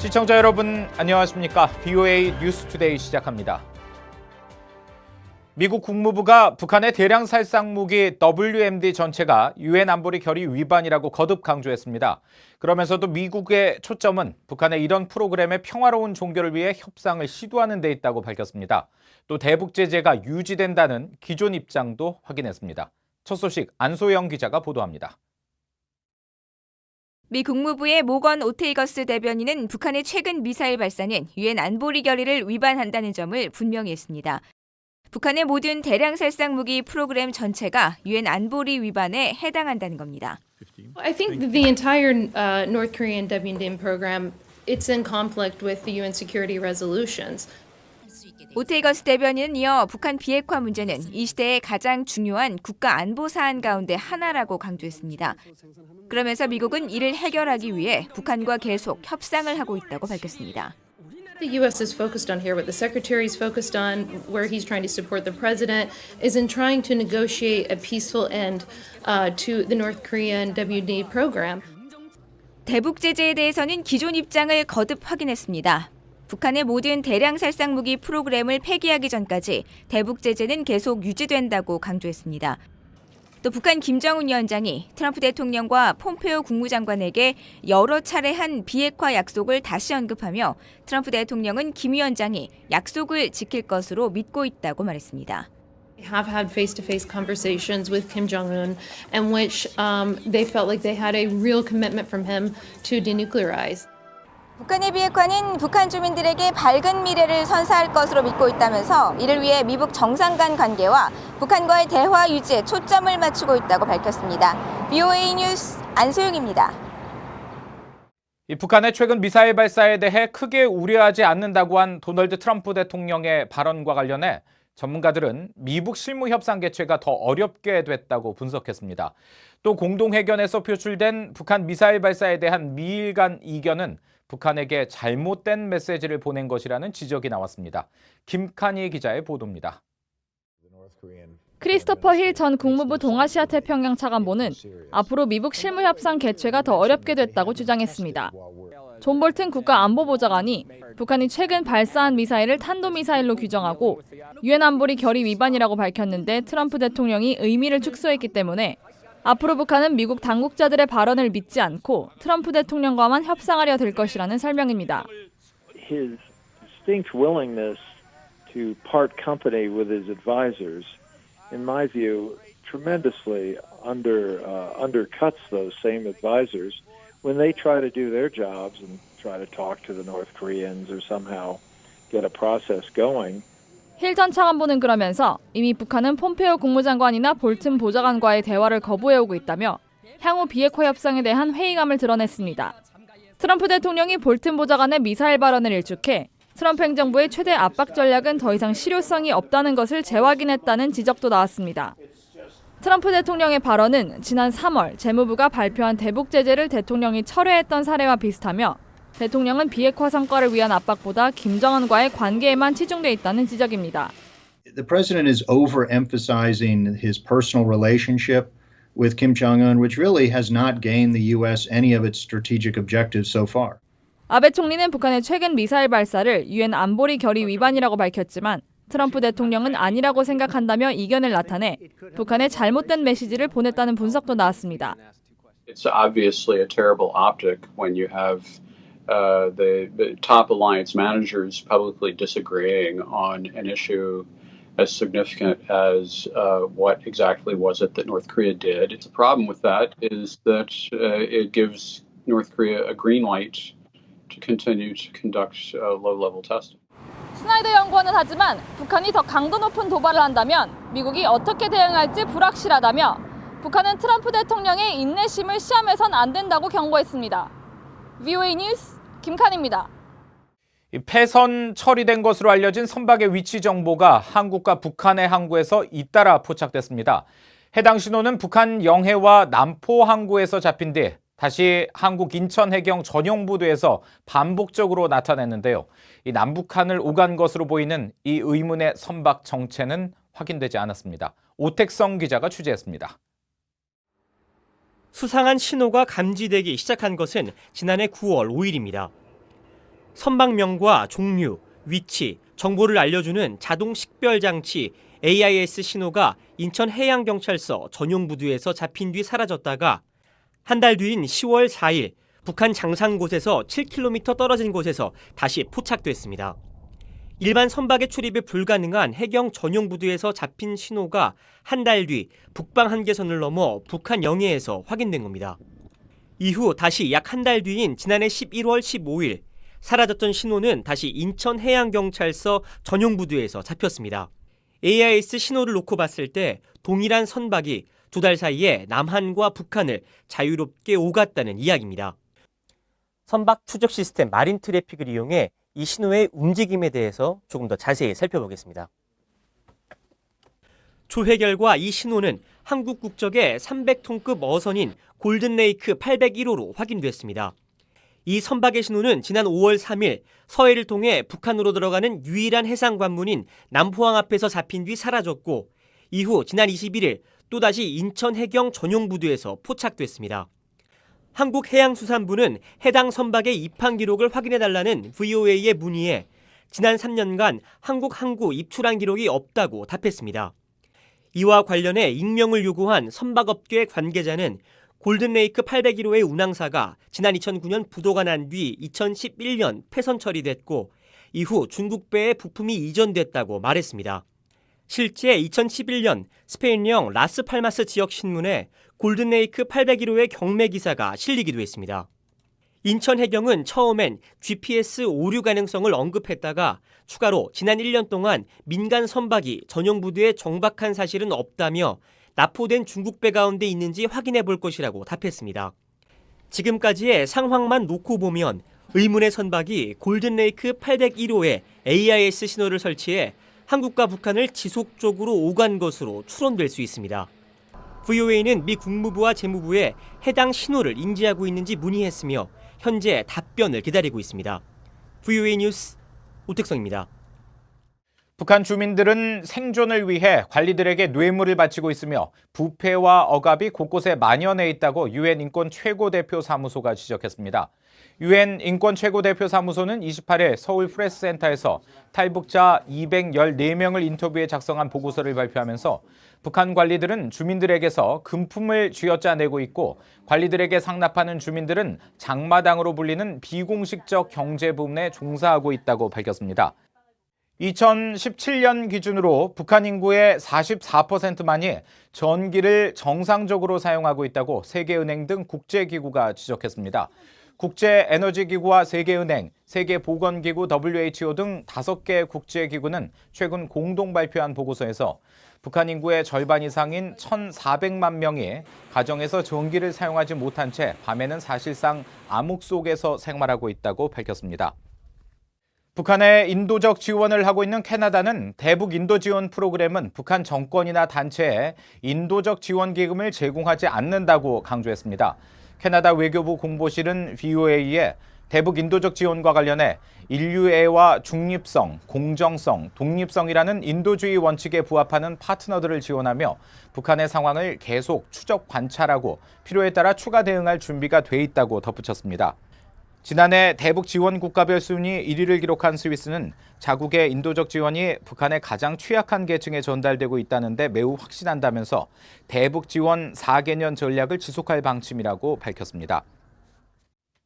시청자 여러분 안녕하십니까? VOA 뉴스투데이 시작합니다. 미국 국무부가 북한의 대량 살상 무기 WMD 전체가 유엔 안보리 결의 위반이라고 거듭 강조했습니다. 그러면서도 미국의 초점은 북한의 이런 프로그램의 평화로운 종결을 위해 협상을 시도하는 데 있다고 밝혔습니다. 또 대북 제재가 유지된다는 기존 입장도 확인했습니다. 첫 소식 안소영 기자가 보도합니다. 미 국무부의 모건 오테이거스 대변인은 북한의 최근 미사일 발사는 유엔 안보리 결의를 위반한다는 점을 분명히 했습니다. 북한의 모든 대량 살상 무기 프로그램 전체가 유엔 안보리 위반에 해당한다는 겁니다. I think the entire North Korean WMD program, it's in conflict with the UN security resolutions. 오테이거스 대변인은 이어 북한 비핵화 문제는 이 시대의 가장 중요한 국가 안보 사안 가운데 하나라고 강조했습니다. 그러면서 미국은 이를 해결하기 위해 북한과 계속 협상을 하고 있다고 밝혔습니다. The U.S. is focused on here, what the Secretary is focused on, where he's trying to support the President, is in trying to negotiate a peaceful end to the North Korean WMD program. 대북 제재에 대해서는 기존 입장을 거듭 확인했습니다. 북한의 모든 대량 살상 무기 프로그램을 폐기하기 전까지 대북 제재는 계속 유지된다고 강조했습니다. 또 북한 김정은 위원장이 트럼프 대통령과 폼페오 국무장관에게 여러 차례 한 비핵화 약속을 다시 언급하며 트럼프 대통령은 김 위원장이 약속을 지킬 것으로 믿고 있다고 말했습니다. They have had face-to-face conversations with Kim Jong-un, in which they felt like they had a real commitment from him to denuclearize. 북한의 비핵화는 북한 주민들에게 밝은 미래를 선사할 것으로 믿고 있다면서 이를 위해 미북 정상 간 관계와 북한과의 대화 유지에 초점을 맞추고 있다고 밝혔습니다. VOA 뉴스 안소영입니다. 북한의 최근 미사일 발사에 대해 크게 우려하지 않는다고 한 도널드 트럼프 대통령의 발언과 관련해 전문가들은 미북 실무 협상 개최가 더 어렵게 됐다고 분석했습니다. 또 공동회견에서 표출된 북한 미사일 발사에 대한 미일 간 이견은 북한에게 잘못된 메시지를 보낸 것이라는 지적이 나왔습니다. 김칸희 기자의 보도입니다. 크리스토퍼 힐 전 국무부 동아시아 태평양 차관보는 앞으로 미북 실무 협상 개최가 더 어렵게 됐다고 주장했습니다. 존 볼튼 국가안보보좌관이 북한이 최근 발사한 미사일을 탄도미사일로 규정하고 유엔 안보리 결의 위반이라고 밝혔는데 트럼프 대통령이 의미를 축소했기 때문에 앞으로 북한은 미국 당국자들의 발언을 믿지 않고 트럼프 대통령과만 협상하려 될 것이라는 설명입니다. His distinct willingness to part company with his advisors, in my view, tremendously undercuts those same advisors when they try to do their jobs and try to talk to the North Koreans or somehow get a process going. 힐 전 차관보는 그러면서 이미 북한은 폼페오 국무장관이나 볼튼 보좌관과의 대화를 거부해오고 있다며 향후 비핵화 협상에 대한 회의감을 드러냈습니다. 트럼프 대통령이 볼튼 보좌관의 미사일 발언을 일축해 트럼프 행정부의 최대 압박 전략은 더 이상 실효성이 없다는 것을 재확인했다는 지적도 나왔습니다. 트럼프 대통령의 발언은 지난 3월 재무부가 발표한 대북 제재를 대통령이 철회했던 사례와 비슷하며 대통령은 비핵화 성과를 위한 압박보다 김정은과의 관계에만 치중돼 있다는 지적입니다. The president is overemphasizing his personal relationship with Kim Jong-un, which really has not gained the U.S. any of its strategic objectives so far. 아베 총리는 북한의 최근 미사일 발사를 유엔 안보리 결의 위반이라고 밝혔지만 트럼프 대통령은 아니라고 생각한다며 이견을 나타내 북한에 잘못된 메시지를 보냈다는 분석도 나왔습니다. It's obviously a terrible optic when you have the top alliance managers publicly disagreeing on an issue as significant as what exactly was it that North Korea did. The problem with that is that it gives North Korea a green light to continue to conduct low-level testing. 스나이더 연구원은 하지만 북한이 더 강도 높은 도발을 한다면 미국이 어떻게 대응할지 불확실하다며 북한은 트럼프 대통령의 인내심을 시험해선 안 된다고 경고했습니다. VOA 뉴스 김칸입니다. 폐선 처리된 것으로 알려진 선박의 위치 정보가 한국과 북한의 항구에서 잇따라 포착됐습니다. 해당 신호는 북한 영해와 남포 항구에서 잡힌 뒤 다시 한국 인천해경 전용부도에서 반복적으로 나타났는데요. 이 남북한을 오간 것으로 보이는 이 의문의 선박 정체는 확인되지 않았습니다. 오택성 기자가 취재했습니다. 수상한 신호가 감지되기 시작한 것은 지난해 9월 5일입니다. 선박명과 종류, 위치, 정보를 알려주는 자동 식별 장치 AIS 신호가 인천해양경찰서 전용 부두에서 잡힌 뒤 사라졌다가 한 달 뒤인 10월 4일 북한 장산곳에서 7km 떨어진 곳에서 다시 포착됐습니다. 일반 선박의 출입이 불가능한 해경 전용 부두에서 잡힌 신호가 한 달 뒤 북방 한계선을 넘어 북한 영해에서 확인된 겁니다. 이후 다시 약 한 달 뒤인 지난해 11월 15일 사라졌던 신호는 다시 인천해양경찰서 전용 부두에서 잡혔습니다. AIS 신호를 놓고 봤을 때 동일한 선박이 두 달 사이에 남한과 북한을 자유롭게 오갔다는 이야기입니다. 선박 추적 시스템 마린 트래픽을 이용해 이 신호의 움직임에 대해서 조금 더 자세히 살펴보겠습니다. 조회 결과 이 신호는 한국 국적의 300톤급 어선인 골든레이크 801호로 확인됐습니다. 이 선박의 신호는 지난 5월 3일 서해를 통해 북한으로 들어가는 유일한 해상 관문인 남포항 앞에서 잡힌 뒤 사라졌고 이후 지난 21일 또다시 인천해경 전용 부두에서 포착됐습니다. 한국해양수산부는 해당 선박의 입항 기록을 확인해달라는 VOA의 문의에 지난 3년간 한국 항구 입출항 기록이 없다고 답했습니다. 이와 관련해 익명을 요구한 선박업계 관계자는 골든레이크 801호의 운항사가 지난 2009년 부도가 난 뒤 2011년 폐선 처리됐고 이후 중국배에 부품이 이전됐다고 말했습니다. 실제 2011년 스페인령 라스팔마스 지역 신문에 골든레이크 801호의 경매 기사가 실리기도 했습니다. 인천해경은 처음엔 GPS 오류 가능성을 언급했다가 추가로 지난 1년 동안 민간 선박이 전용 부두에 정박한 사실은 없다며 납포된 중국배 가운데 있는지 확인해 볼 것이라고 답했습니다. 지금까지의 상황만 놓고 보면 의문의 선박이 골든레이크 801호에 AIS 신호를 설치해 한국과 북한을 지속적으로 오간 것으로 추론될 수 있습니다. VOA는 미 국무부와 재무부에 해당 신호를 인지하고 있는지 문의했으며 현재 답변을 기다리고 있습니다. VOA 뉴스 오택성입니다. 북한 주민들은 생존을 위해 관리들에게 뇌물을 바치고 있으며 부패와 억압이 곳곳에 만연해 있다고 유엔 인권 최고대표 사무소가 지적했습니다. 유엔 인권 최고대표 사무소는 28일 서울 프레스센터에서 탈북자 214명을 인터뷰해 작성한 보고서를 발표하면서 북한 관리들은 주민들에게서 금품을 쥐어짜내고 있고 관리들에게 상납하는 주민들은 장마당으로 불리는 비공식적 경제 부문에 종사하고 있다고 밝혔습니다. 2017년 기준으로 북한 인구의 44%만이 전기를 정상적으로 사용하고 있다고 세계은행 등 국제기구가 지적했습니다. 국제에너지기구와 세계은행, 세계보건기구 WHO 등 5개 국제기구는 최근 공동 발표한 보고서에서 북한 인구의 절반 이상인 1,400만 명이 가정에서 전기를 사용하지 못한 채 밤에는 사실상 암흑 속에서 생활하고 있다고 밝혔습니다. 북한에 인도적 지원을 하고 있는 캐나다는 대북 인도 지원 프로그램은 북한 정권이나 단체에 인도적 지원 기금을 제공하지 않는다고 강조했습니다. 캐나다 외교부 공보실은 VOA에 대북 인도적 지원과 관련해 인류애와 중립성, 공정성, 독립성이라는 인도주의 원칙에 부합하는 파트너들을 지원하며 북한의 상황을 계속 추적 관찰하고 필요에 따라 추가 대응할 준비가 돼 있다고 덧붙였습니다. 지난해 대북 지원 국가별 순위 1위를 기록한 스위스는 자국의 인도적 지원이 북한의 가장 취약한 계층에 전달되고 있다는 데 매우 확신한다면서 대북 지원 4개년 전략을 지속할 방침이라고 밝혔습니다.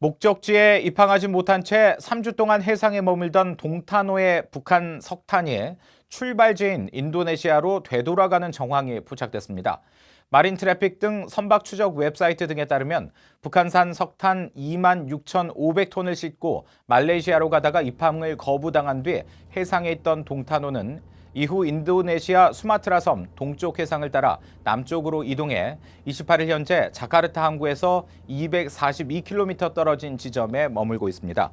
목적지에 입항하지 못한 채 3주 동안 해상에 머물던 동탄호의 북한 석탄이 출발지인 인도네시아로 되돌아가는 정황이 포착됐습니다. 마린 트래픽 등 선박 추적 웹사이트 등에 따르면 북한산 석탄 26,500톤을 싣고 말레이시아로 가다가 입항을 거부당한 뒤 해상에 있던 동탄호는 이후 인도네시아 수마트라 섬 동쪽 해상을 따라 남쪽으로 이동해 28일 현재 자카르타 항구에서 242km 떨어진 지점에 머물고 있습니다.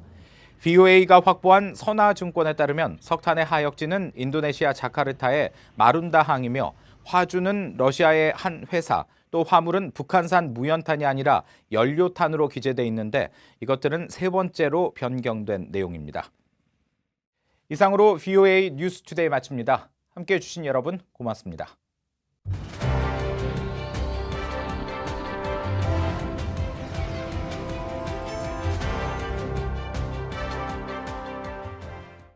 VOA가 확보한 선화증권에 따르면 석탄의 하역지는 인도네시아 자카르타의 마룬다항이며 화주는 러시아의 한 회사, 또 화물은 북한산 무연탄이 아니라 연료탄으로 기재돼 있는데 이것들은 세 번째로 변경된 내용입니다. 이상으로 VOA 뉴스투데이 마칩니다. 함께해 주신 여러분 고맙습니다.